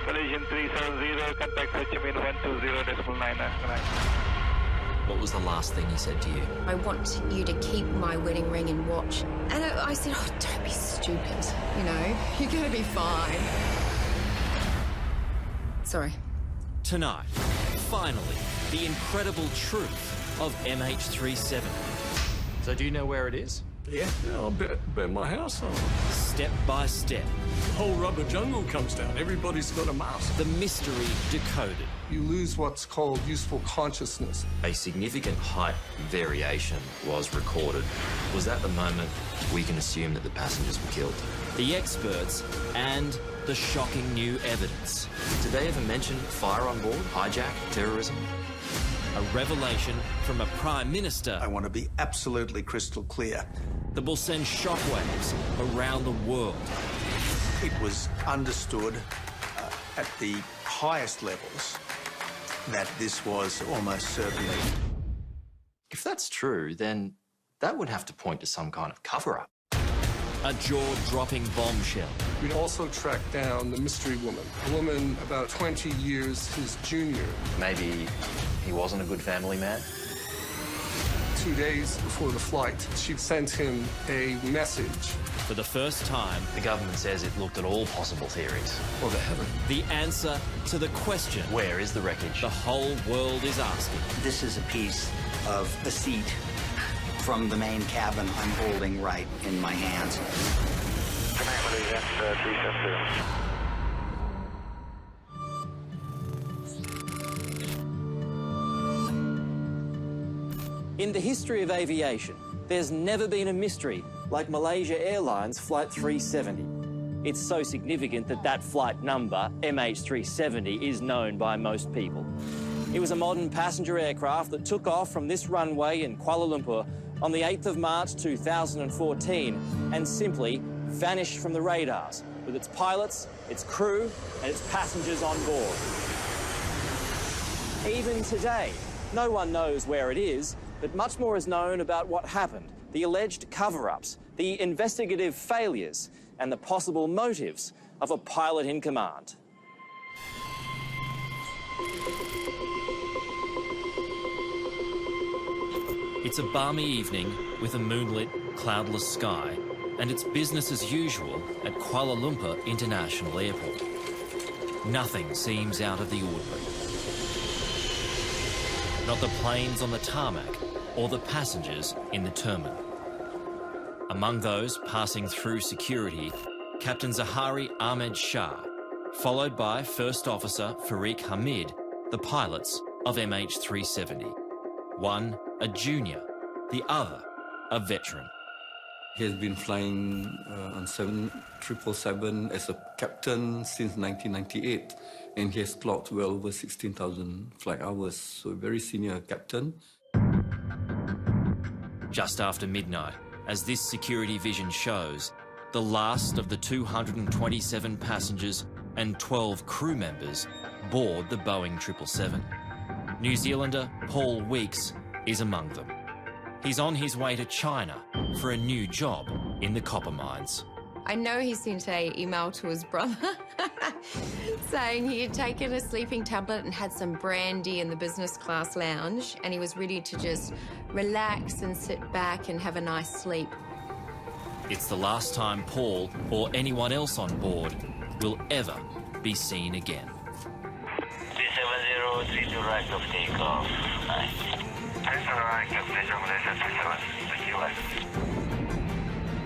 Malaysian 370, contact Ho Chi Minh 120.9. What was the last thing he said to you? I want you to keep my wedding ring and watch. And I said, oh, don't be stupid. You know, you're going to be fine. Sorry. Tonight, finally, the incredible truth of MH370. So do you know where it is? Yeah, I'll bet my house on it. Step by step. The whole rubber jungle comes down. Everybody's got a mask. The mystery decoded. You lose what's called useful consciousness. A significant height variation was recorded. Was that the moment we can assume that the passengers were killed? The experts and the shocking new evidence. Did they ever mention fire on board, hijack, terrorism? A revelation from a Prime Minister. I want to be absolutely crystal clear. That will send shockwaves around the world. It was understood at the highest levels that this was almost certainly... If that's true, then that would have to point to some kind of cover-up. A jaw-dropping bombshell. We also tracked down the mystery woman, a woman about 20 years his junior. Maybe he wasn't a good family man? 2 days before the flight, she sent him a message. For the first time, The government says it looked at all possible theories. Well, they haven't. the answer to the question Where is the wreckage? the whole world is asking. This is a piece of a seat from the main cabin I'm holding right in my hands. Malaysia 370. In the history of aviation, there's never been a mystery like Malaysia Airlines Flight 370. It's so significant that that flight number, MH370, is known by most people. It was a modern passenger aircraft that took off from this runway in Kuala Lumpur on the 8th of March 2014 and simply vanished from the radars with its pilots, its crew and its passengers on board. Even today, no one knows where it is, but much more is known about what happened, the alleged cover-ups, the investigative failures, and the possible motives of a pilot in command. It's a balmy evening with a moonlit, cloudless sky, and it's business as usual at Kuala Lumpur International Airport. Nothing seems out of the ordinary. Not the planes on the tarmac or the passengers in the terminal. Among those passing through security, Captain Zahari Ahmed Shah, followed by First Officer Farik Hamid, the pilots of MH370. One a junior, the other a veteran. He has been flying on 777 as a captain since 1998, and he has clocked well over 16,000 flight hours, so a very senior captain. Just after midnight, as this security vision shows, the last of the 227 passengers and 12 crew members board the Boeing 777. New Zealander Paul Weeks is among them. He's on his way to China for a new job in the copper mines. I know he sent an email to his brother saying he had taken a sleeping tablet and had some brandy in the business class lounge, and he was ready to just relax and sit back and have a nice sleep. It's the last time Paul or anyone else on board will ever be seen again. 370, 32 right of takeoff. Nice.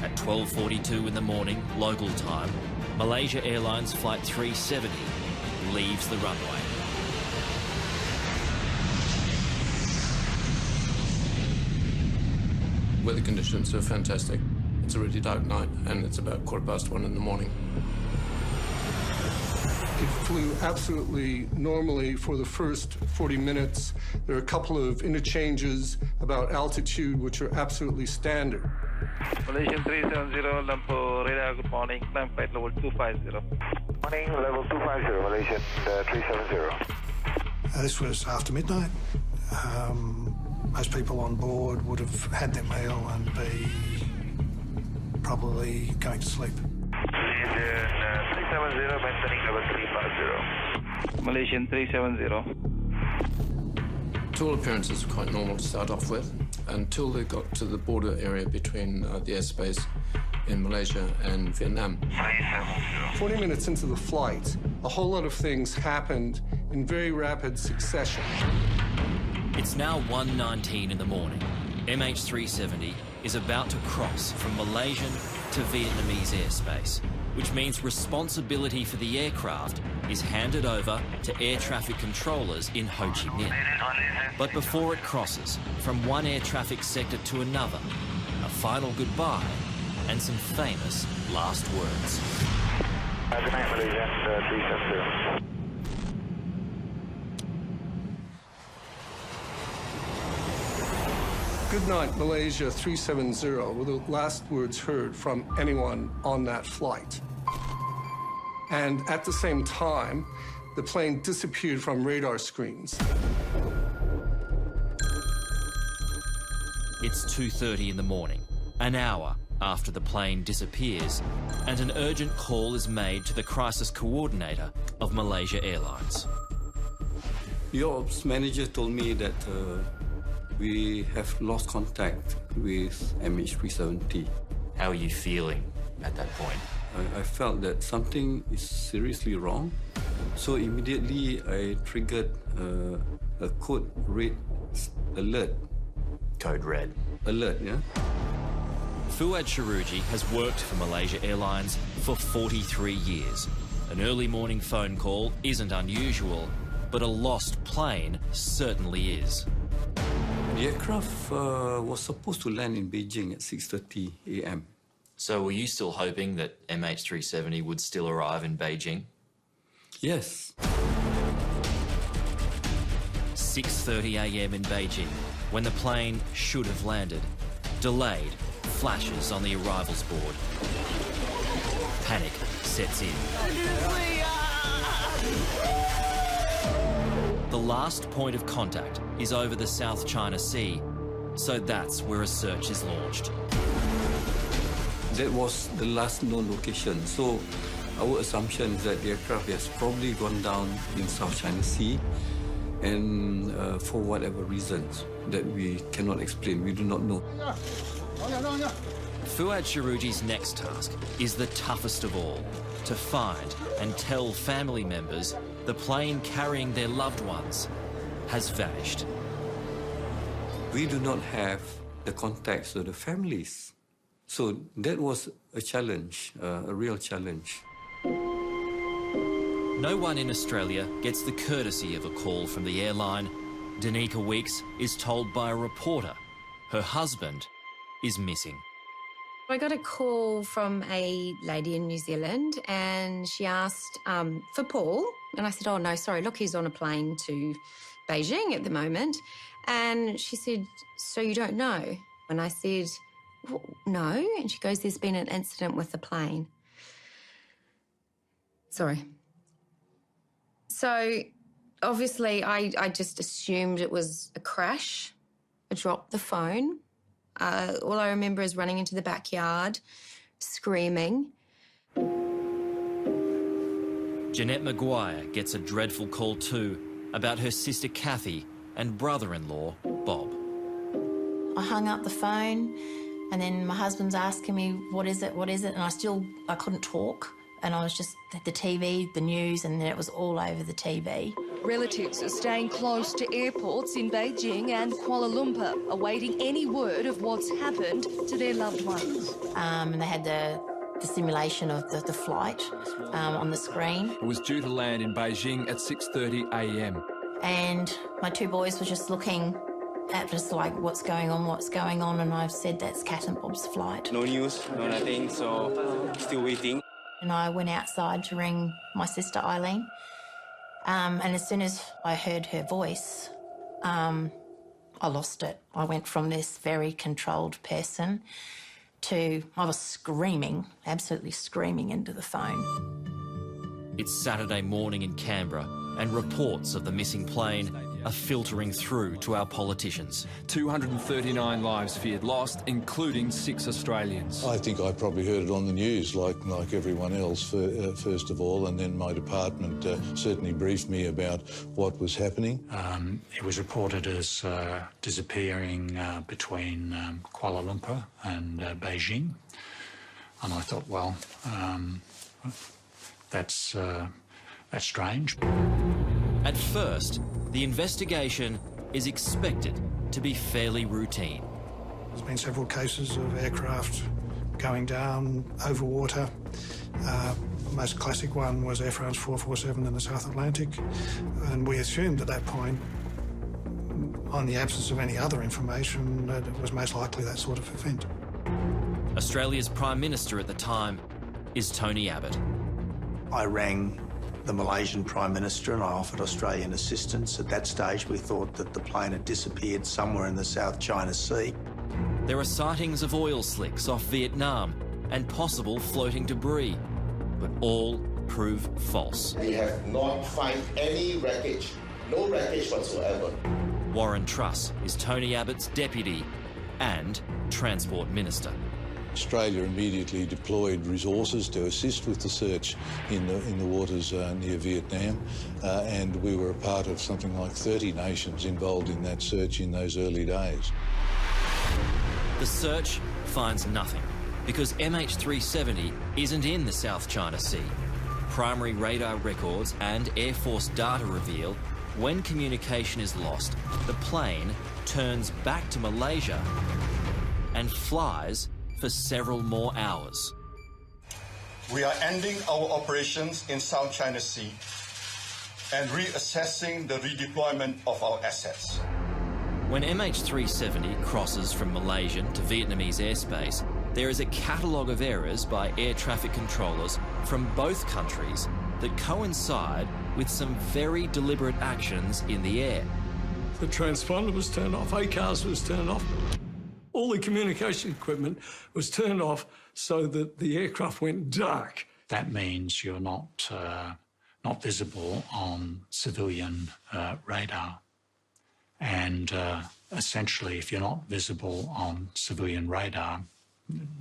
At 12:42 in the morning, local time, Malaysia Airlines Flight 370 leaves the runway. Weather conditions are fantastic. It's a really dark night, and it's about 1:15 in the morning. It flew absolutely normally for the first 40 minutes. There are a couple of interchanges about altitude, which are absolutely standard. Malaysian 370, Lumpur radar, good morning. Climb flight level 250. Morning, level 250, Malaysian 370. This was after midnight. Most people on board would have had their meal and be probably going to sleep. Malaysian 370, maintaining level 350. Malaysian 370. To all appearances, quite normal to start off with, until they got to the border area between the airspace in Malaysia and Vietnam. 40 minutes into the flight, a whole lot of things happened in very rapid succession. It's now 1:19 in the morning. MH370 is about to cross from Malaysian to Vietnamese airspace, which means responsibility for the aircraft is handed over to air traffic controllers in Ho Chi Minh. But before it crosses from one air traffic sector to another, a final goodbye and some famous last words. Good night, Malaysian 370. Good night, Malaysia 370 were the last words heard from anyone on that flight. And at the same time, the plane disappeared from radar screens. It's 2:30 in the morning, an hour after the plane disappears, and an urgent call is made to the crisis coordinator of Malaysia Airlines. The ops manager told me that we have lost contact with MH370. How are you feeling at that point? I felt that something is seriously wrong. So immediately I triggered a code red alert. Code red. Alert, yeah? Fuad Sharuji has worked for Malaysia Airlines for 43 years. An early morning phone call isn't unusual, but a lost plane certainly is. The aircraft was supposed to land in Beijing at 6:30 a.m. So were you still hoping that MH370 would still arrive in Beijing? Yes. 6:30 a.m. in Beijing, when the plane should have landed. Delayed, flashes on the arrivals board. Panic sets in. The last point of contact is over the South China Sea, so that's where a search is launched. That was the last known location. So our assumption is that the aircraft has probably gone down in South China Sea, and for whatever reasons that we cannot explain, we do not know. Fuad Sharuji's next task is the toughest of all, to find and tell family members the plane carrying their loved ones has vanished. We do not have the contacts of the families. So that was a challenge, a real challenge. No one in Australia gets the courtesy of a call from the airline. Danica Weeks is told by a reporter her husband is missing. I got a call from a lady in New Zealand and she asked for Paul. And I said, oh, no, sorry, look, he's on a plane to Beijing at the moment. And she said, so you don't know? And I said, well, no. And she goes, there's been an incident with the plane. Sorry. So obviously I just assumed it was a crash. I dropped the phone. All I remember is running into the backyard, screaming. Jeanette Maguire gets a dreadful call too about her sister Kathy and brother-in-law Bob. I hung up the phone and then my husband's asking me, what is it? And I couldn't talk. And I was just at the TV, the news, and then it was all over the TV. Relatives are staying close to airports in Beijing and Kuala Lumpur, awaiting any word of what's happened to their loved ones. And they had the simulation of the flight on the screen. It was due to land in Beijing at 6:30 a.m. And my two boys were just looking at us like, what's going on? And I've said, that's Cat and Bob's flight. No news, no nothing, so still waiting. And I went outside to ring my sister Eileen. And as soon as I heard her voice, I lost it. I went from this very controlled person to, I was screaming, absolutely screaming into the phone. It's Saturday morning in Canberra, and reports of the missing plane are filtering through to our politicians. 239 lives feared lost, including 6 Australians. I think I probably heard it on the news like everyone else, first of all, and then my department certainly briefed me about what was happening. It was reported as disappearing between Kuala Lumpur and Beijing. And I thought, well, that's strange. At first, the investigation is expected to be fairly routine. There's been several cases of aircraft going down over water. The most classic one was Air France 447 in the South Atlantic. And we assumed at that point, on the absence of any other information, that it was most likely that sort of event. Australia's Prime Minister at the time is Tony Abbott. I rang the Malaysian Prime Minister and I offered Australian assistance. At that stage, we thought that the plane had disappeared somewhere in the South China Sea. There are sightings of oil slicks off Vietnam and possible floating debris, but all prove false. We have not found any wreckage, no wreckage whatsoever. Warren Truss is Tony Abbott's deputy and Transport Minister. Australia immediately deployed resources to assist with the search in the waters near Vietnam, and we were a part of something like 30 nations involved in that search in those early days. The search finds nothing because MH370 isn't in the South China Sea. Primary radar records and Air Force data reveal when communication is lost, the plane turns back to Malaysia and flies for several more hours. We are ending our operations in South China Sea and reassessing the redeployment of our assets. When MH370 crosses from Malaysian to Vietnamese airspace, there is a catalogue of errors by air traffic controllers from both countries that coincide with some very deliberate actions in the air. The transponder was turned off, ACARS was turned off. All the communication equipment was turned off so that the aircraft went dark. That means you're not visible on civilian radar. And essentially, if you're not visible on civilian radar,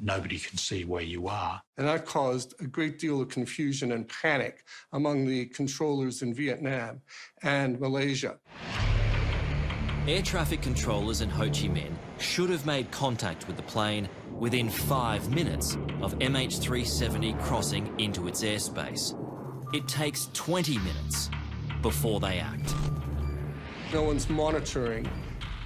nobody can see where you are. And that caused a great deal of confusion and panic among the controllers in Vietnam and Malaysia. Air traffic controllers in Ho Chi Minh should have made contact with the plane within 5 minutes of MH370 crossing into its airspace. It takes 20 minutes before they act. No one's monitoring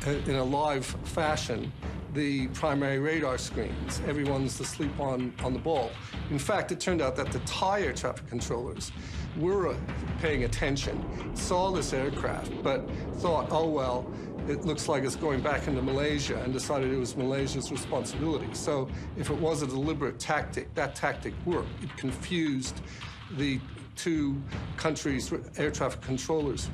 in a live fashion the primary radar screens. Everyone's asleep on the ball. In fact, it turned out that the Thai air traffic controllers were paying attention, saw this aircraft, but thought, oh, well, it looks like it's going back into Malaysia, and decided it was Malaysia's responsibility. So if it was a deliberate tactic, that tactic worked. It confused the two countries' air traffic controllers.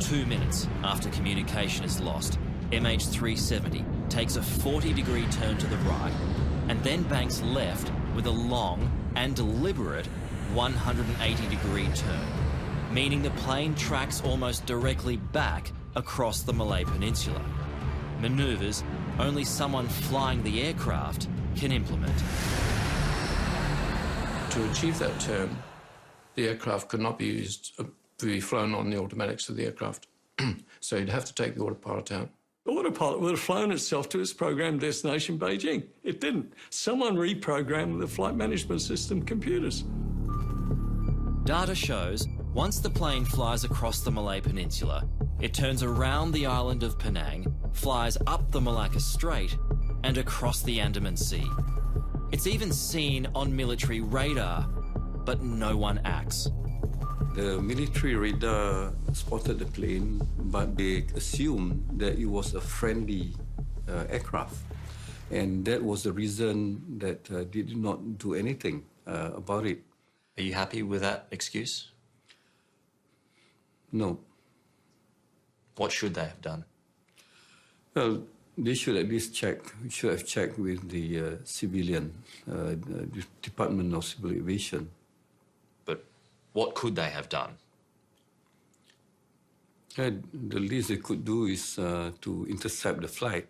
2 minutes after communication is lost, MH370 takes a 40-degree turn to the right and then banks left with a long and deliberate 180-degree turn, meaning the plane tracks almost directly back across the Malay Peninsula. Manoeuvres only someone flying the aircraft can implement. To achieve that turn, the aircraft could not be used to be flown on the automatics of the aircraft. So you'd have to take the autopilot out. The autopilot would have flown itself to its programmed destination, Beijing. It didn't. Someone reprogrammed the flight management system computers. Data shows once the plane flies across the Malay Peninsula, it turns around the island of Penang, flies up the Malacca Strait and across the Andaman Sea. It's even seen on military radar, but no one acts. The military radar spotted the plane, but they assumed that it was a friendly aircraft. And that was the reason that they did not do anything about it. Are you happy with that excuse? No. What should they have done? Well, they should at least check. We should have checked with the civilian, the Department of Civil Aviation. But what could they have done? The least they could do is to intercept the flight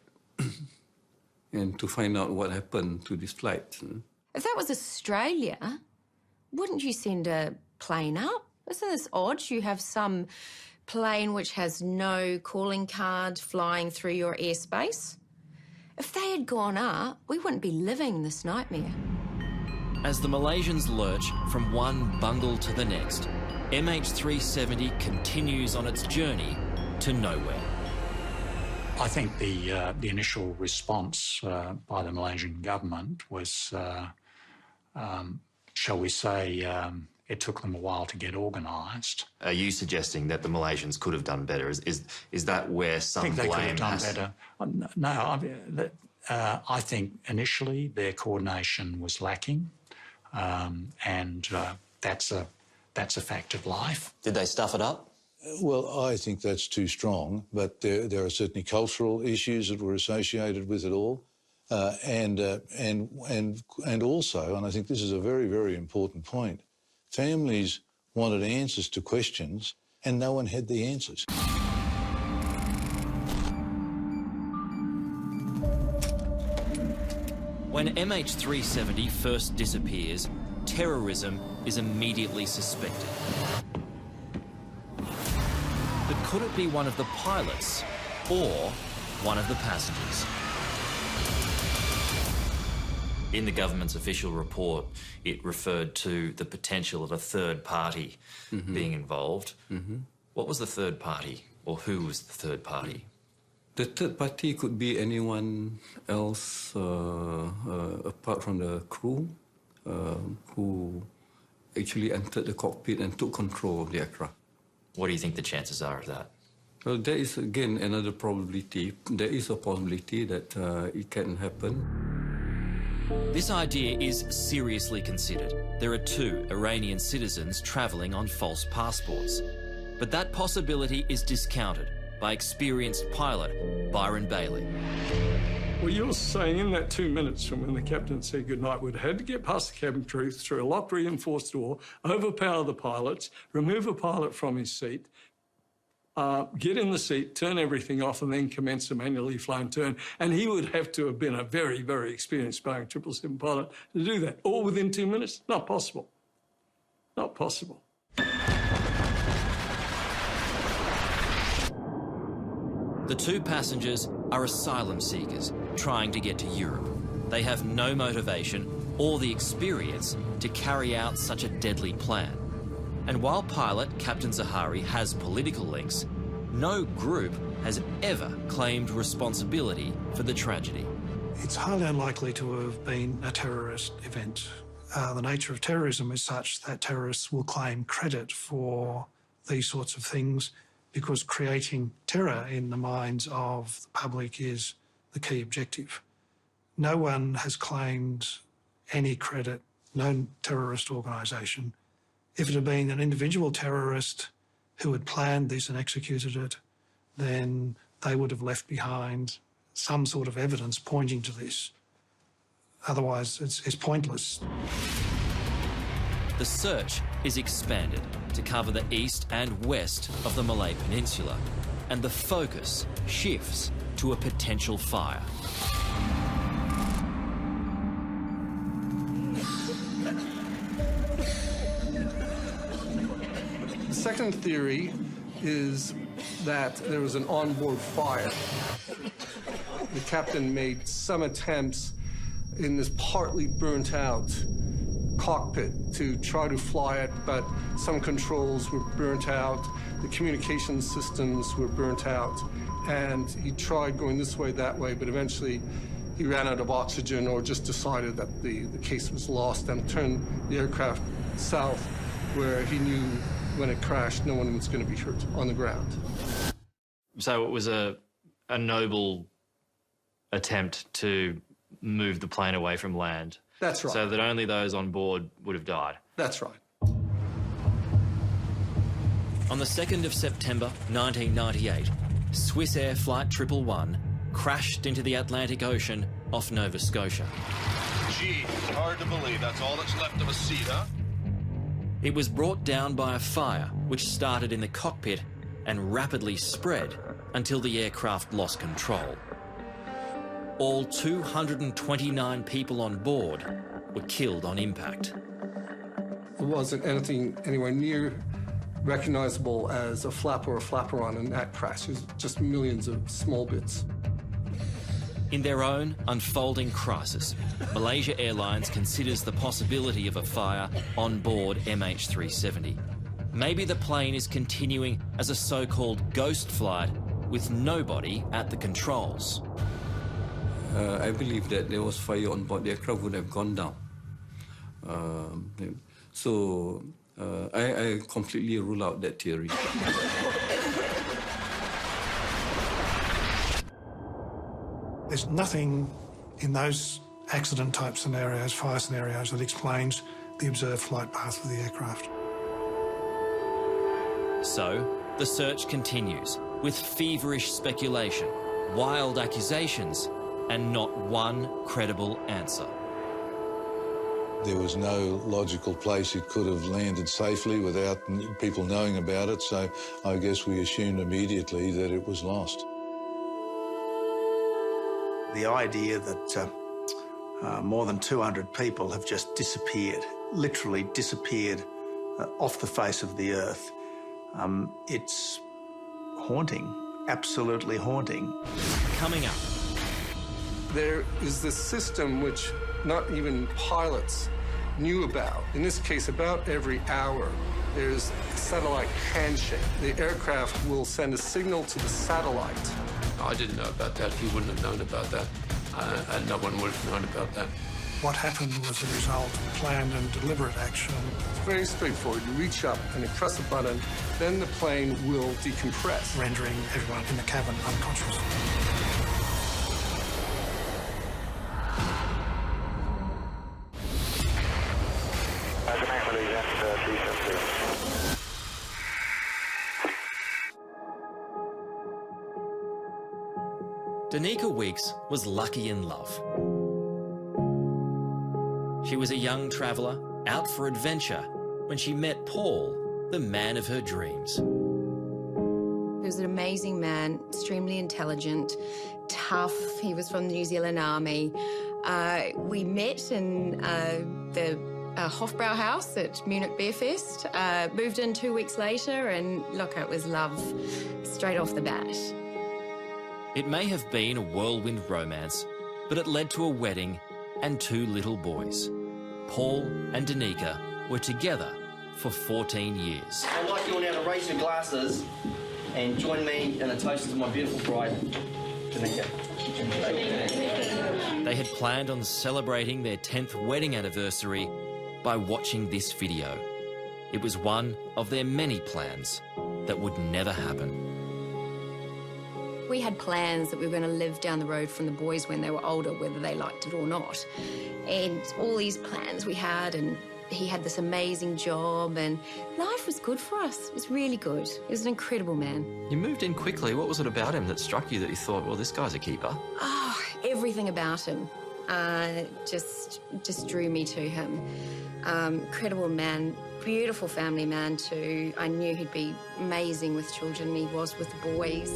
and to find out what happened to this flight. If that was Australia, wouldn't you send a plane up? Isn't this odd? You have some plane which has no calling card flying through your airspace. If they had gone up, we wouldn't be living this nightmare. As the Malaysians lurch from one bungle to the next, MH370 continues on its journey to nowhere. I think the initial response by the Malaysian government was, shall we say, it took them a while to get organised. Are you suggesting that the Malaysians could have done better? Is that where some blame I think they could have done better. No, I think initially their coordination was lacking, and that's a fact of life. Did they stuff it up? Well, I think that's too strong, but there are certainly cultural issues that were associated with it all, and also, and I think this is a very, very important point, families wanted answers to questions, and no one had the answers. When MH370 first disappears, terrorism is immediately suspected. But could it be one of the pilots or one of the passengers? In the government's official report, it referred to the potential of a third party being involved. What was the third party, or who was the third party? The third party could be anyone else apart from the crew who actually entered the cockpit and took control of the aircraft. What do you think the chances are of that? Well, there is, again, another probability. There is a possibility that it can happen. This idea is seriously considered. There are 2 Iranian citizens travelling on false passports. But that possibility is discounted by experienced pilot Byron Bailey. Well, you're saying in that 2 minutes from when the captain said goodnight, we'd had to get past the cabin crew, through a locked reinforced door, overpower the pilots, remove a pilot from his seat, get in the seat, turn everything off, and then commence a manually flown turn. And he would have to have been a very, very experienced Boeing 777 pilot to do that, all within 2 minutes. Not possible. Not possible. The 2 passengers are asylum seekers trying to get to Europe. They have no motivation or the experience to carry out such a deadly plan. And while pilot Captain Zahari has political links, no group has ever claimed responsibility for the tragedy. It's highly unlikely to have been a terrorist event. The nature of terrorism is such that terrorists will claim credit for these sorts of things because creating terror in the minds of the public is the key objective. No one has claimed any credit, no terrorist organisation. If it had been an individual terrorist who had planned this and executed it, then they would have left behind some sort of evidence pointing to this. Otherwise, it's pointless. The search is expanded to cover the east and west of the Malay Peninsula, and the focus shifts to a potential fire. The second theory is that there was an onboard fire. The captain made some attempts in this partly burnt out cockpit to try to fly it, but some controls were burnt out, the communication systems were burnt out, and he tried going this way, that way, but eventually he ran out of oxygen or just decided that the case was lost and turned the aircraft south, where he knew when it crashed no one was going to be hurt on the ground. So it was a noble attempt to move the plane away from land. That's right. So that only those on board would have died. That's right. On the 2nd of September 1998, Swiss Air Flight 111 crashed into the Atlantic Ocean off Nova Scotia. Gee, hard to believe that's all that's left of a seat, huh? It was brought down by a fire which started in the cockpit and rapidly spread until the aircraft lost control. All 229 people on board were killed on impact. It wasn't anything anywhere near recognizable as a flap or a flapper-on in that crash. It was just millions of small bits. In their own unfolding crisis, Malaysia Airlines considers the possibility of a fire on board MH370. Maybe the plane is continuing as a so-called ghost flight with nobody at the controls. I believe that there was fire on board the aircraft would have gone down. I completely rule out that theory. There's nothing in those accident-type scenarios, fire scenarios, that explains the observed flight path of the aircraft. So, the search continues with feverish speculation, wild accusations, and not one credible answer. There was no logical place it could have landed safely without people knowing about it, so I guess we assumed immediately that it was lost. The idea that more than 200 people have just disappeared, literally disappeared off the face of the earth, it's haunting, absolutely haunting. Coming up. There is this system which not even pilots knew about. In this case, about every hour, there's a satellite handshake. The aircraft will send a signal to the satellite. I didn't know about that. He wouldn't have known about that. And no one would have known about that. What happened was the result of planned and deliberate action. It's very straightforward. You reach up and you press a button, then the plane will decompress, rendering everyone in the cabin unconscious. Danica Weeks was lucky in love. She was a young traveller out for adventure when she met Paul, the man of her dreams. He was an amazing man, extremely intelligent, tough. He was from the New Zealand Army. We met in the Hofbrau house at Munich Beer Fest, moved in 2 weeks later, and look, it was love straight off the bat. It may have been a whirlwind romance, but it led to a wedding and 2 little boys. Paul and Danica were together for 14 years. I'd like you all now to raise your glasses and join me in a toast to my beautiful bride, Danica. They had planned on celebrating their 10th wedding anniversary by watching this video. It was one of their many plans that would never happen. We had plans that we were going to live down the road from the boys when they were older, whether they liked it or not. And all these plans we had, and he had this amazing job, and life was good for us. It was really good. He was an incredible man. You moved in quickly. What was it about him that struck you that you thought, well, this guy's a keeper? Oh, everything about him just drew me to him. Incredible man, beautiful family man too. I knew he'd be amazing with children. He was with the boys.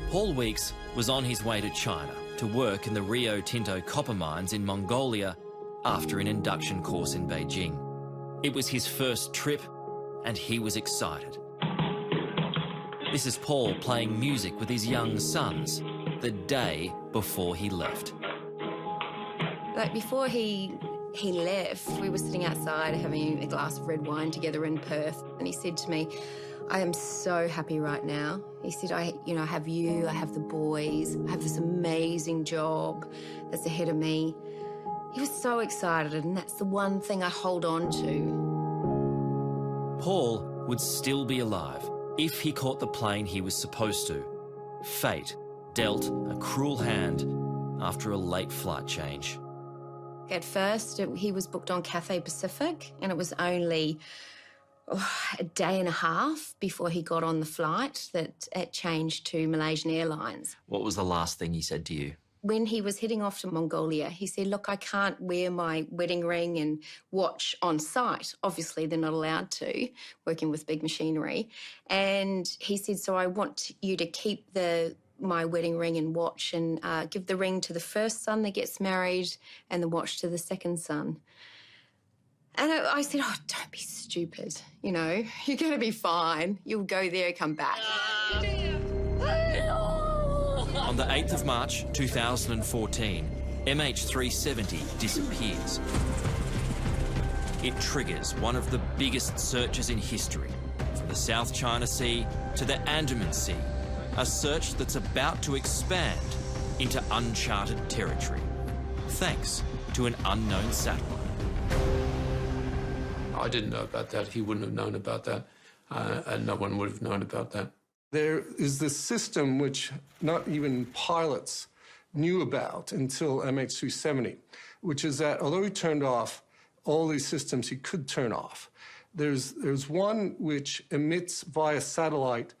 Paul Weeks was on his way to China to work in the Rio Tinto copper mines in Mongolia after an induction course in Beijing. It was his first trip, and he was excited. This is Paul playing music with his young sons the day before he left. Like before he left, we were sitting outside having a glass of red wine together in Perth, and he said to me, I am so happy right now. He said, I have you, I have the boys, I have this amazing job that's ahead of me. He was so excited, and that's the one thing I hold on to. Paul would still be alive if he caught the plane he was supposed to. Fate dealt a cruel hand after a late flight change. At first, he was booked on Cathay Pacific, and it was only a day and a half before he got on the flight that it changed to Malaysian Airlines. What was the last thing he said to you? when he was heading off to Mongolia, he said, look, I can't wear my wedding ring and watch on site. Obviously, they're not allowed to, working with big machinery. And he said, so I want you to keep my wedding ring and watch and give the ring to the first son that gets married and the watch to the second son. And I said, oh, don't be stupid, you know. You're going to be fine. You'll go there, come back. On the 8th of March 2014, MH370 disappears. It triggers one of the biggest searches in history, from the South China Sea to the Andaman Sea, a search that's about to expand into uncharted territory, thanks to an unknown satellite. I didn't know about that. He wouldn't have known about that, and no one would have known about that. There is this system which not even pilots knew about until MH370, which is that although he turned off all these systems he could turn off, there's one which emits via satellite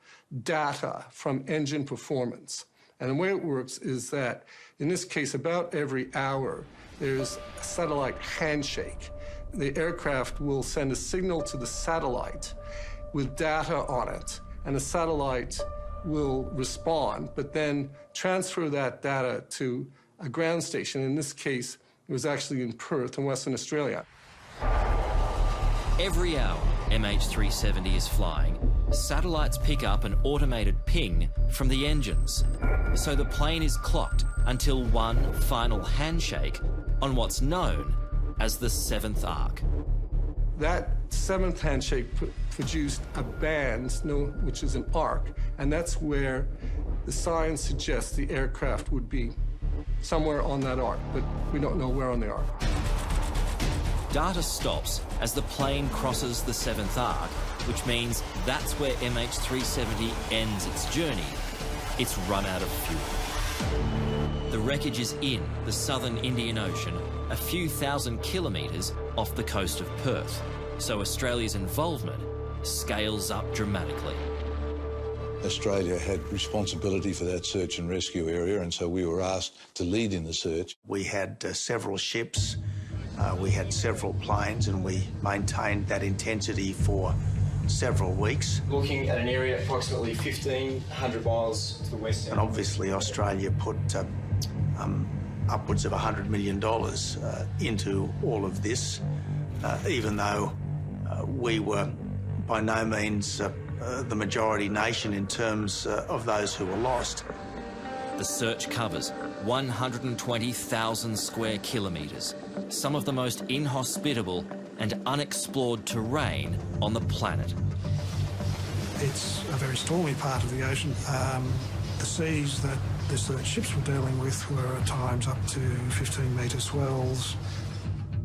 data from engine performance. And the way it works is that, in this case, about every hour, there's a satellite handshake. The aircraft will send a signal to the satellite with data on it, and the satellite will respond, but then transfer that data to a ground station. In this case, it was actually in Perth in Western Australia. Every hour MH370 is flying, satellites pick up an automated ping from the engines. So the plane is clocked until one final handshake on what's known as the 7th arc. That 7th handshake produced a band, which is an arc, and that's where the science suggests the aircraft would be, somewhere on that arc, but we don't know where on the arc. Data stops as the plane crosses the 7th arc, which means that's where MH370 ends its journey. It's run out of fuel. The wreckage is in the southern Indian Ocean, a few thousand kilometres off the coast of Perth, so Australia's involvement scales up dramatically. Australia had responsibility for that search and rescue area, and so we were asked to lead in the search. We had several ships, we had several planes, and we maintained that intensity for several weeks. Looking at an area approximately 1,500 miles to the west. And obviously Australia put upwards of $100 million into all of this, even though we were by no means the majority nation in terms of those who were lost. The search covers 120,000 square kilometres, some of the most inhospitable and unexplored terrain on the planet. It's a very stormy part of the ocean. The seas that the search ships were dealing with were at times up to 15-metre swells.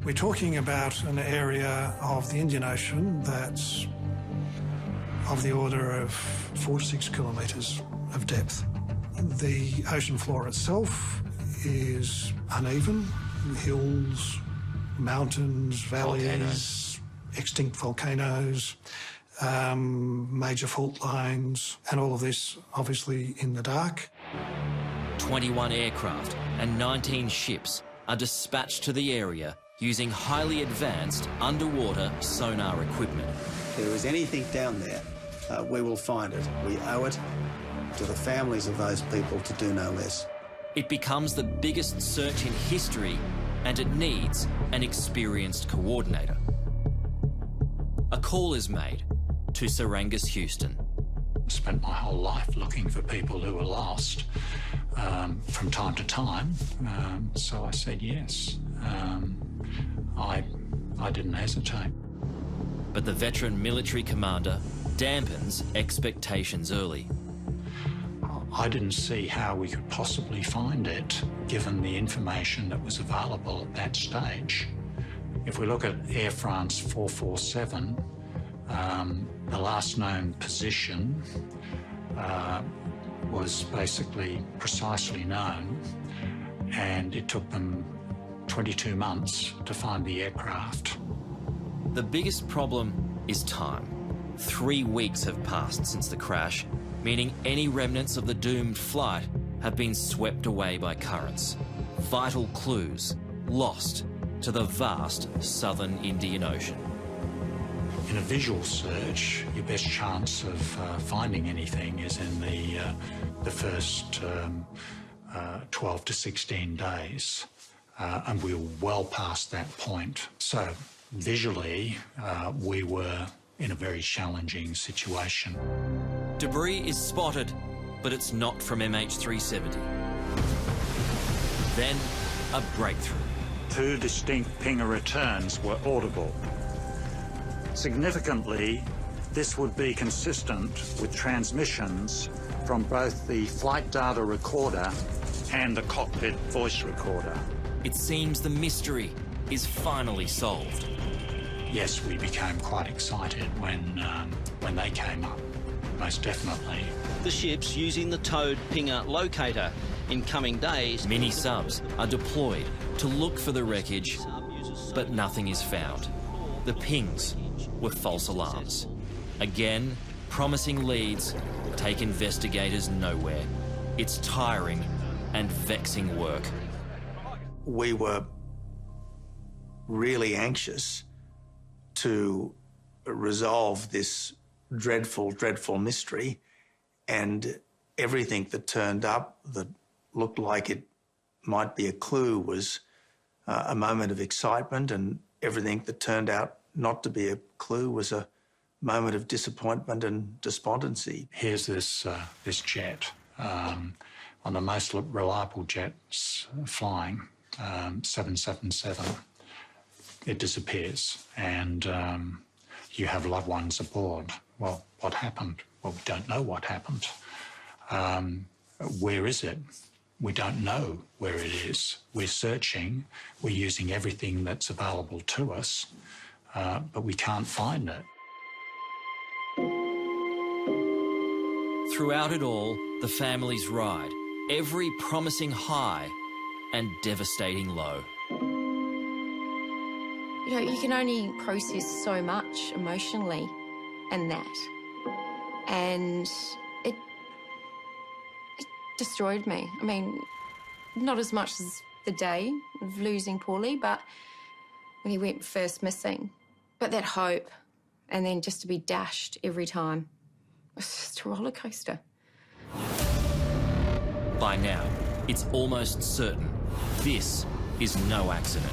We're talking about an area of the Indian Ocean that's of the order of 4 to 6 kilometres of depth. The ocean floor itself is uneven, hills, mountains, valleys, extinct volcanoes, major fault lines, and all of this obviously in the dark. 21 aircraft and 19 ships are dispatched to the area using highly advanced underwater sonar equipment. If there is anything down there, we will find it. We owe it to the families of those people to do no less. It becomes the biggest search in history, and it needs an experienced coordinator. A call is made to Sir Angus Houston. I spent my whole life looking for people who were lost from time to time, so I said yes. I didn't hesitate. But the veteran military commander dampens expectations early. I didn't see how we could possibly find it, given the information that was available at that stage. If we look at Air France 447, the last known position was basically precisely known, and it took them 22 months to find the aircraft. The biggest problem is time. 3 weeks have passed since the crash, meaning any remnants of the doomed flight have been swept away by currents. Vital clues lost to the vast southern Indian Ocean. In a visual search, your best chance of finding anything is in the first 12 to 16 days, and we were well past that point. So visually, we were in a very challenging situation. Debris is spotted, but it's not from MH370. Then, a breakthrough. 2 distinct pinger returns were audible. Significantly, this would be consistent with transmissions from both the flight data recorder and the cockpit voice recorder. It seems the mystery is finally solved. Yes, we became quite excited when they came up, most definitely. The ship's using the towed pinger locator. In coming days, Mini-subs are deployed to look for the wreckage, but nothing is found. The pings were false alarms. Again, promising leads take investigators nowhere. It's tiring and vexing work. We were really anxious to resolve this dreadful, dreadful mystery, and everything that turned up that looked like it might be a clue was a moment of excitement, and everything that turned out not to be a clue was a moment of disappointment and despondency. Here's this jet, one of the most reliable jets flying, 777. It disappears, and you have loved ones aboard. Well, what happened? Well, we don't know what happened. Where is it? We don't know where it is. We're searching. We're using everything that's available to us, but we can't find it. Throughout it all, the families ride every promising high and devastating low. You know, you can only process so much emotionally and that. And it destroyed me. I mean, not as much as the day of losing Paulie, but when he went first missing. But that hope, and then just to be dashed every time, it was just a roller coaster. By now, it's almost certain this is no accident.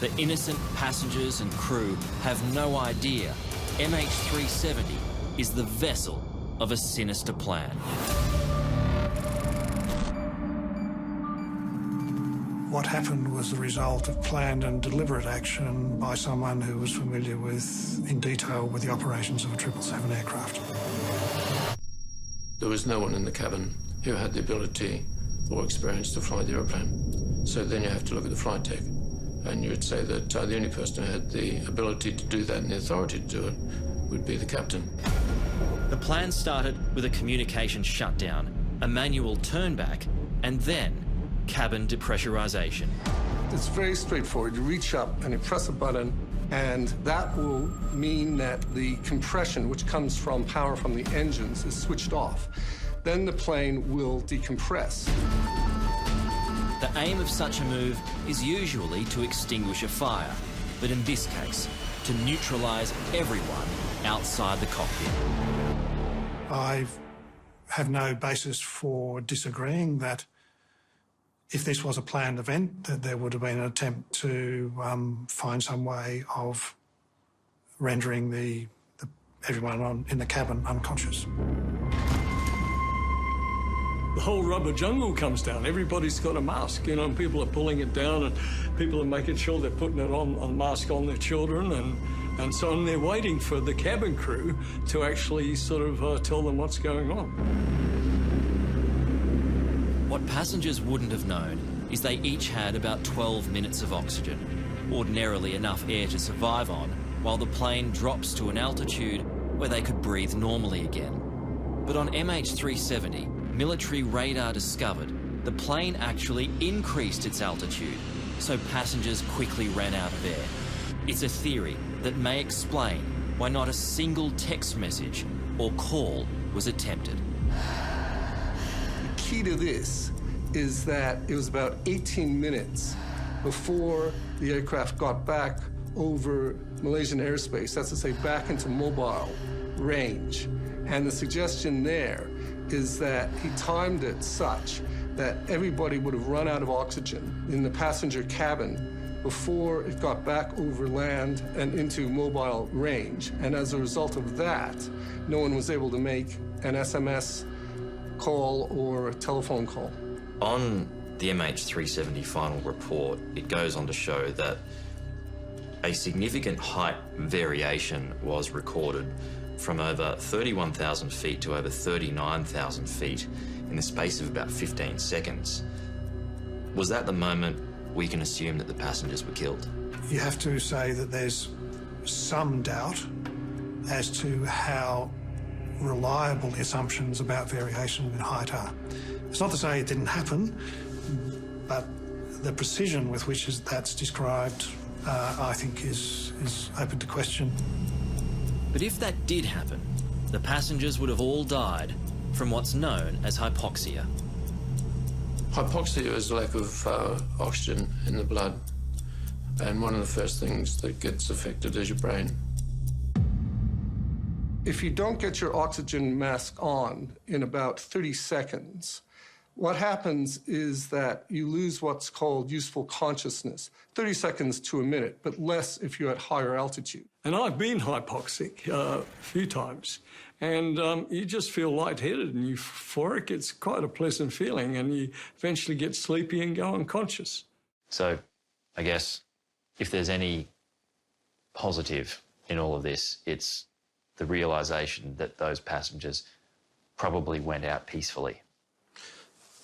The innocent passengers and crew have no idea MH370 is the vessel of a sinister plan. What happened was the result of planned and deliberate action by someone who was familiar with, in detail, with the operations of a 777 aircraft. There was no one in the cabin who had the ability or experience to fly the aeroplane. So then you have to look at the flight deck, and you would say that the only person who had the ability to do that and the authority to do it would be the captain. The plan started with a communication shutdown, a manual turnback, and then cabin depressurization. It's very straightforward. You reach up and you press a button, and that will mean that the compression, which comes from power from the engines, is switched off. Then the plane will decompress. The aim of such a move is usually to extinguish a fire, but in this case, to neutralize everyone outside the cockpit. I have no basis for disagreeing that if this was a planned event, that there would have been an attempt to find some way of rendering everyone in the cabin unconscious. The whole rubber jungle comes down. Everybody's got a mask, you know, and people are pulling it down, and people are making sure they're putting it on, a mask on their children, and so on. They're waiting for the cabin crew to actually sort of tell them what's going on. What passengers wouldn't have known is they each had about 12 minutes of oxygen, ordinarily enough air to survive on, while the plane drops to an altitude where they could breathe normally again. But on MH370, military radar discovered the plane actually increased its altitude, so passengers quickly ran out of air. It's a theory that may explain why not a single text message or call was attempted. key to this is that it was about 18 minutes before the aircraft got back over Malaysian airspace, that's to say back into mobile range. And the suggestion there is that he timed it such that everybody would have run out of oxygen in the passenger cabin before it got back over land and into mobile range. And as a result of that, no one was able to make an SMS call or a telephone call. On the MH370 final report, it goes on to show that a significant height variation was recorded from over 31,000 feet to over 39,000 feet in the space of about 15 seconds. Was that the moment we can assume that the passengers were killed? You have to say that there's some doubt as to how reliable the assumptions about variation in height are. It's not to say it didn't happen, but the precision with which that's described, I think, is open to question. But if that did happen, the passengers would have all died from what's known as hypoxia. Hypoxia is a lack of oxygen in the blood, and one of the first things that gets affected is your brain. If you don't get your oxygen mask on in about 30 seconds, what happens is that you lose what's called useful consciousness, 30 seconds to a minute, but less if you're at higher altitude. And I've been hypoxic a few times, and you just feel lightheaded and euphoric. It's quite a pleasant feeling, and you eventually get sleepy and go unconscious. So, I guess, if there's any positive in all of this, it's the realisation that those passengers probably went out peacefully.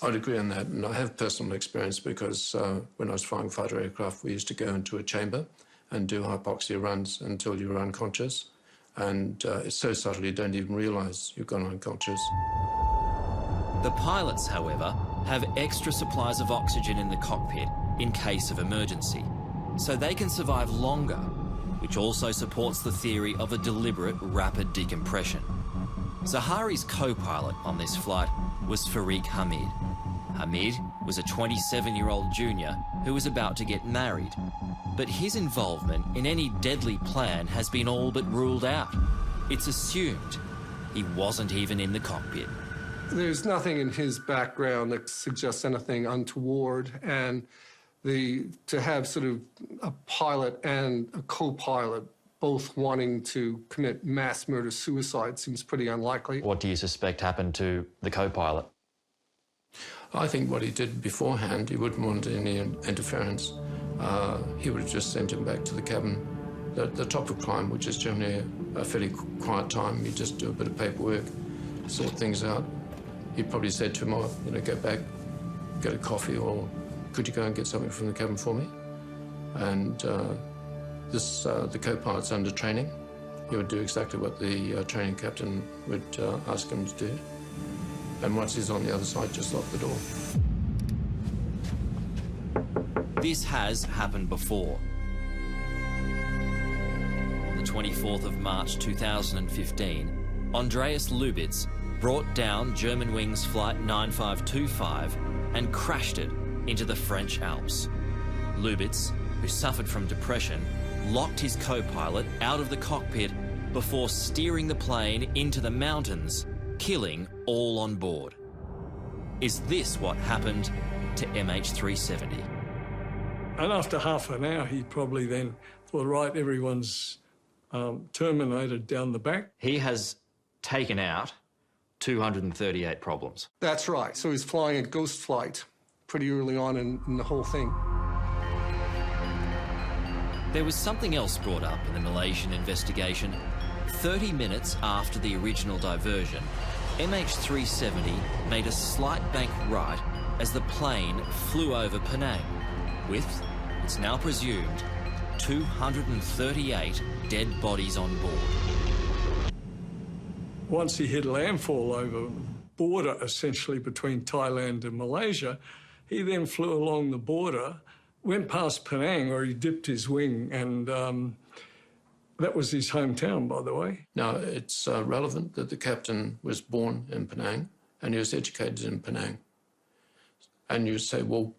I'd agree on that, and I have personal experience because when I was flying fighter aircraft, we used to go into a chamber and do hypoxia runs until you were unconscious, and it's so subtle you don't even realise you've gone unconscious. The pilots, however, have extra supplies of oxygen in the cockpit in case of emergency, so they can survive longer, which also supports the theory of a deliberate rapid decompression. Zahari's co-pilot on this flight was Farik Hamid. Hamid was a 27-year-old junior who was about to get married, but his involvement in any deadly plan has been all but ruled out. It's assumed he wasn't even in the cockpit. There's nothing in his background that suggests anything untoward, and to have sort of a pilot and a co-pilot both wanting to commit mass murder-suicide seems pretty unlikely. What do you suspect happened to the co-pilot? I think what he did beforehand, he wouldn't want any interference. He would have just sent him back to the cabin. The top of climb, which is generally a fairly quiet time, you just do a bit of paperwork, sort things out. He probably said to him, oh, go back, get a coffee, or could you go and get something from the cabin for me? And the co-pilot's under training. He would do exactly what the training captain would ask him to do. And once he's on the other side, just lock the door. This has happened before. On the 24th of March 2015, Andreas Lubitz brought down Germanwings Flight 9525 and crashed it into the French Alps. Lubitz, who suffered from depression, locked his co-pilot out of the cockpit before steering the plane into the mountains, killing all on board. Is this what happened to MH370? And after half an hour, he probably then thought, right, everyone's terminated down the back. He has taken out 238 problems. That's right. So he's flying a ghost flight pretty early on in the whole thing. There was something else brought up in the Malaysian investigation. 30 minutes after the original diversion, MH370 made a slight bank right as the plane flew over Penang, with, it's now presumed, 238 dead bodies on board. Once he hit landfall over border, essentially, between Thailand and Malaysia, he then flew along the border, went past Penang, where he dipped his wing, and that was his hometown, by the way. Now, it's relevant that the captain was born in Penang and he was educated in Penang. And you say, well,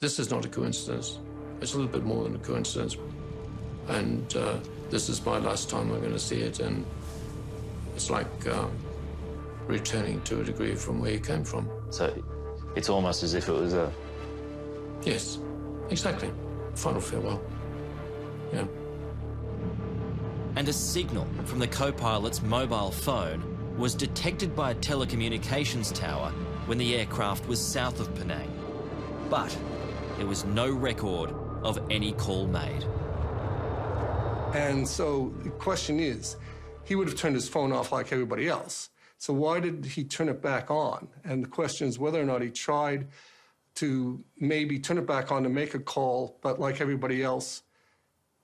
this is not a coincidence. It's a little bit more than a coincidence. And this is my last time I'm going to see it. And it's like returning to a degree from where you came from. So it's almost as if it was a... Yes, exactly. Final farewell. Yeah. And a signal from the co-pilot's mobile phone was detected by a telecommunications tower when the aircraft was south of Penang. But there was no record of any call made. And so the question is, he would have turned his phone off like everybody else. So why did he turn it back on? And the question is whether or not he tried to maybe turn it back on to make a call, but like everybody else,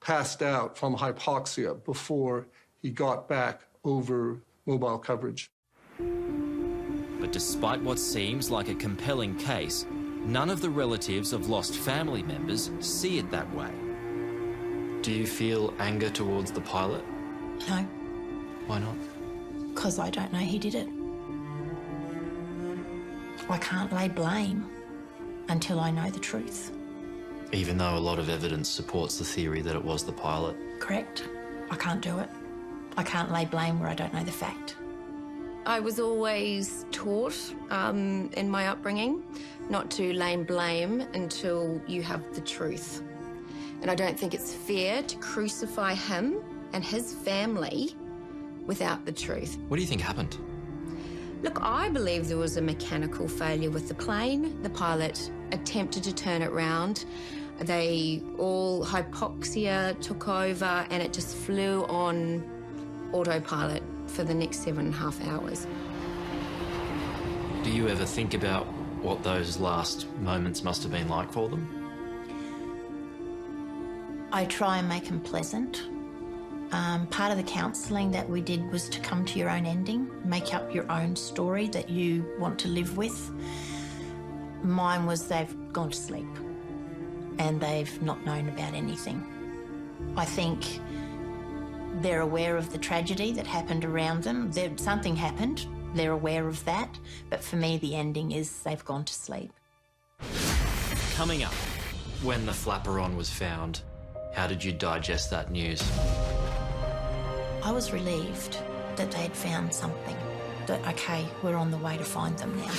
passed out from hypoxia before he got back over mobile coverage. But despite what seems like a compelling case, none of the relatives of lost family members see it that way. Do you feel anger towards the pilot? No, Why not? because I don't know he did it. I can't lay blame until I know the truth. Even though a lot of evidence supports the theory that it was the pilot. Correct? I can't do it. I can't lay blame where I don't know the fact. I was always taught in my upbringing not to lay blame until you have the truth. And I don't think it's fair to crucify him and his family without the truth. What do you think happened? Look, I believe there was a mechanical failure with the plane. The pilot attempted to turn it round. They all hypoxia took over and it just flew on autopilot for the next 7.5 hours. Do you ever think about what those last moments must have been like for them? I try and make them pleasant. Part of the counselling that we did was to come to your own ending, make up your own story that you want to live with. Mine was they've gone to sleep and they've not known about anything. I think they're aware of the tragedy that happened around them. Something happened, they're aware of that, but for me the ending is they've gone to sleep. Coming up. When the flaperon was found, how did you digest that news? I was relieved that they'd found something, that, okay, we're on the way to find them now.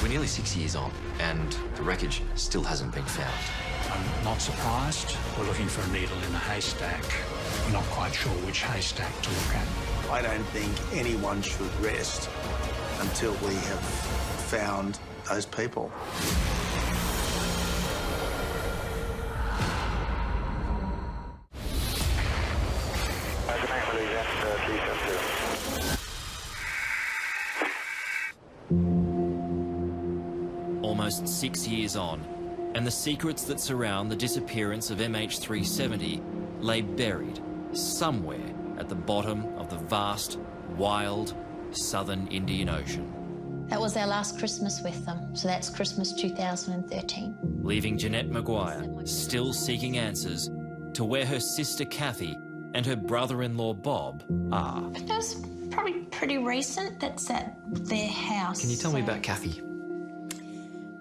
We're nearly 6 years on, and the wreckage still hasn't been found. I'm not surprised. We're looking for a needle in a haystack. We're not quite sure which haystack to look at. I don't think anyone should rest until we have found those people. Almost 6 years on, and the secrets that surround the disappearance of MH370 lay buried somewhere at the bottom of the vast, wild, southern Indian Ocean. That was our last Christmas with them, so that's Christmas 2013. Leaving Jeanette Maguire still seeking answers to where her sister Kathy and her brother-in-law Bob are. But that's probably pretty recent. That's at their house. Can you tell me about Kathy?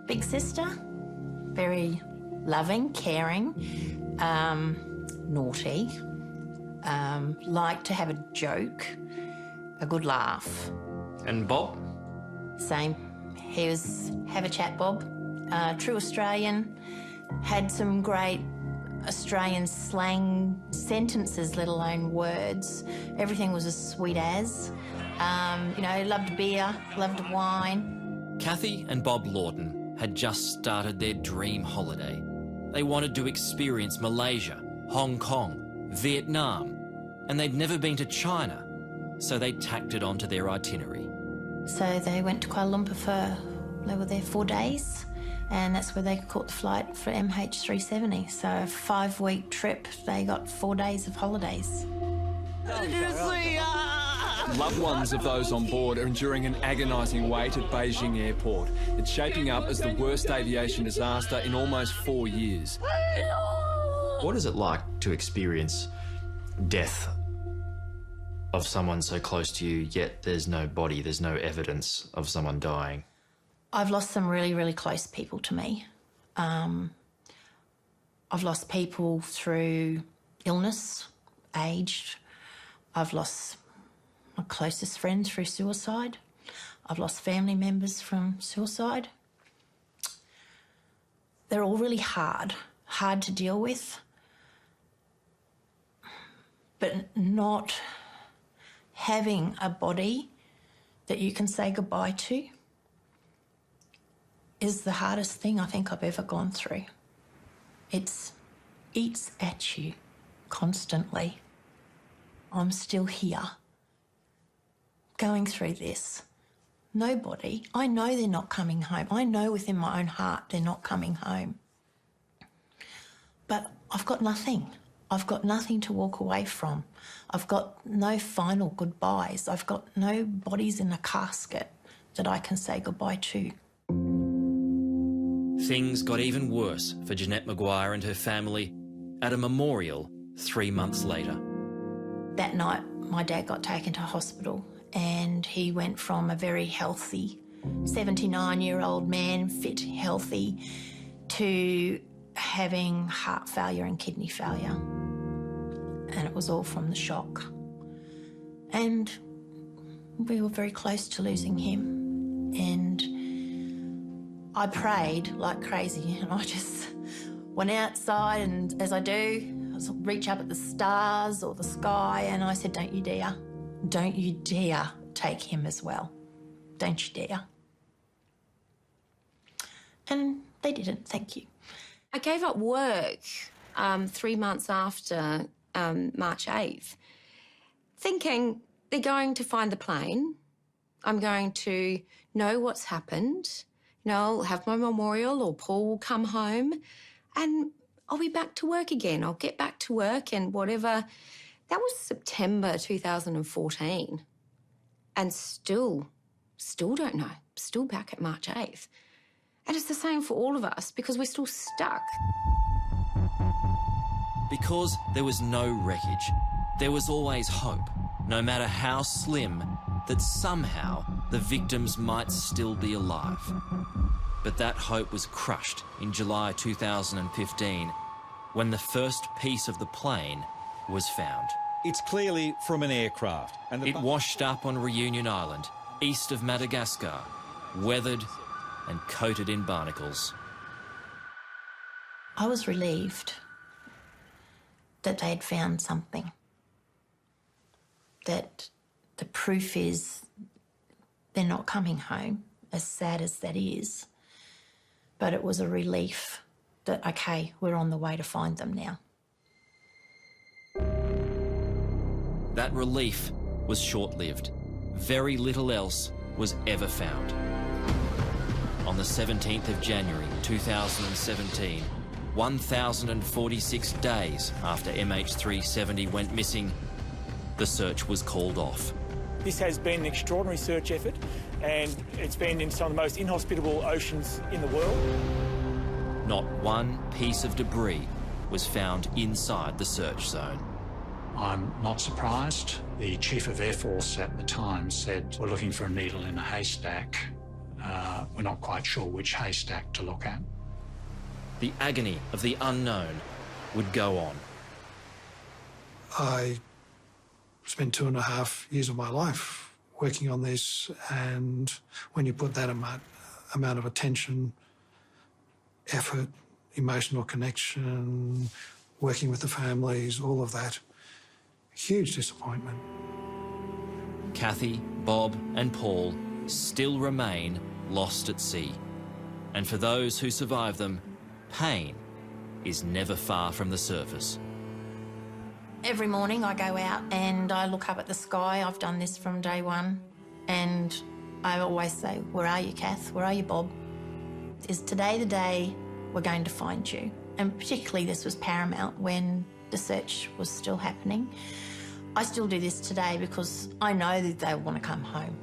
Big sister, very loving, caring, naughty, liked to have a joke, a good laugh. And Bob? Same. He was have a chat, Bob. True Australian, had some great Australian slang sentences, let alone words. Everything was as sweet as. You know, loved beer, loved wine. Kathy and Bob Lawton had just started their dream holiday. They wanted to experience Malaysia, Hong Kong, Vietnam, and they'd never been to China, so they tacked it onto their itinerary. So they went to Kuala Lumpur they were there 4 days, and that's where they caught the flight for MH370. So a 5-week trip, they got 4 days of holidays. Loved ones of those on board are enduring an agonising wait at Beijing Airport. It's shaping up as the worst aviation disaster in almost 4 years. What is it like to experience death of someone so close to you, yet there's no body, there's no evidence of someone dying? I've lost some really, really close people to me. I've lost people through illness, age. I've lost my closest friend through suicide. I've lost family members from suicide. They're all really hard to deal with. But not having a body that you can say goodbye to is the hardest thing I think I've ever gone through. It eats at you constantly. I'm still here, going through this. Nobody, I know they're not coming home. I know within my own heart they're not coming home. But I've got nothing. I've got nothing to walk away from. I've got no final goodbyes. I've got no bodies in a casket that I can say goodbye to. Things got even worse for Jeanette Maguire and her family at a memorial 3 months later. That night, my dad got taken to hospital and he went from a very healthy 79-year-old man, fit, healthy, to having heart failure and kidney failure. And it was all from the shock. And we were very close to losing him. And I prayed like crazy, and I just went outside, and as I do, I reach up at the stars or the sky, and I said, don't you dare. Don't you dare take him as well. Don't you dare. And they didn't, thank you. I gave up work 3 months after March 8th, thinking they're going to find the plane. I'm going to know what's happened. You know, I'll have my memorial, or Paul will come home and I'll be back to work again. I'll get back to work and whatever. That was September 2014. And still don't know. Still back at March 8th. And it's the same for all of us because we're still stuck. Because there was no wreckage, there was always hope, no matter how slim, that somehow the victims might still be alive. But that hope was crushed in July 2015 when the first piece of the plane was found. It's clearly from an aircraft. And it washed up on Reunion Island, east of Madagascar, weathered and coated in barnacles. I was relieved that they had found something. That the proof is they're not coming home, as sad as that is. But it was a relief that, okay, we're on the way to find them now. That relief was short-lived. Very little else was ever found. On the 17th of January 2017, 1,046 days after MH370 went missing, the search was called off. This has been an extraordinary search effort, and it's been in some of the most inhospitable oceans in the world. Not one piece of debris was found inside the search zone. I'm not surprised. The Chief of Air Force at the time said, we're looking for a needle in a haystack. We're not quite sure which haystack to look at. The agony of the unknown would go on. I spent 2.5 years of my life working on this, and when you put that amount of attention, effort, emotional connection, working with the families, all of that, huge disappointment. Kathy, Bob and Paul still remain lost at sea. And for those who survive them, pain is never far from the surface. Every morning I go out and I look up at the sky. I've done this from day one. And I always say, where are you, Kath? Where are you, Bob? Is today the day we're going to find you? And particularly this was paramount when the search was still happening. I still do this today because I know that they want to come home.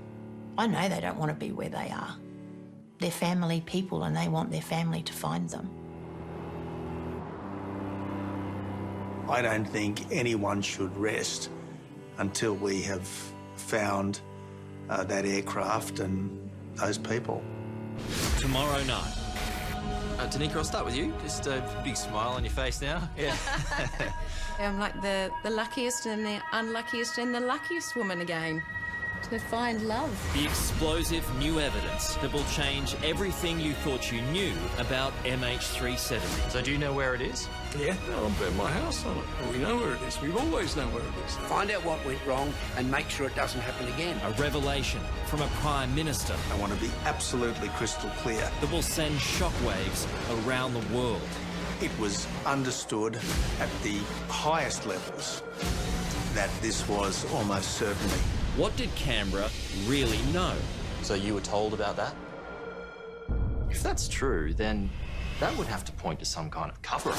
I know they don't want to be where they are. They're family people and they want their family to find them. I don't think anyone should rest until we have found that aircraft and those people. tomorrow night. Tanika, I'll start with you. Just a big smile on your face now. Yeah. I'm like the luckiest and the unluckiest and the luckiest woman again to find love. The explosive new evidence that will change everything you thought you knew about MH370. So do you know where it is? Yeah. I'll bet my house on it. Well, we know where it is. We've always known where it is. Find out what went wrong and make sure it doesn't happen again. A revelation from a Prime Minister. I want to be absolutely crystal clear. That will send shockwaves around the world. It was understood at the highest levels that this was almost certainly. What did Canberra really know? So you were told about that? If that's true, then that would have to point to some kind of cover-up.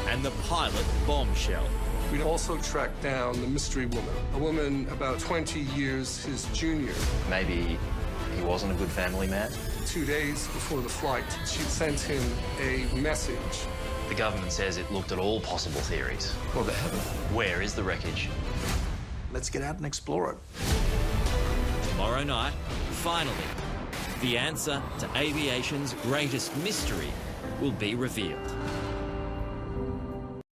And the pilot bombshell. We'd also tracked down the mystery woman, a woman about 20 years his junior. Maybe he wasn't a good family man? 2 days before the flight, she'd sent him a message. The government says it looked at all possible theories. Well, they haven't. Where is the wreckage? Let's get out and explore it. Tomorrow night, finally, the answer to aviation's greatest mystery will be revealed.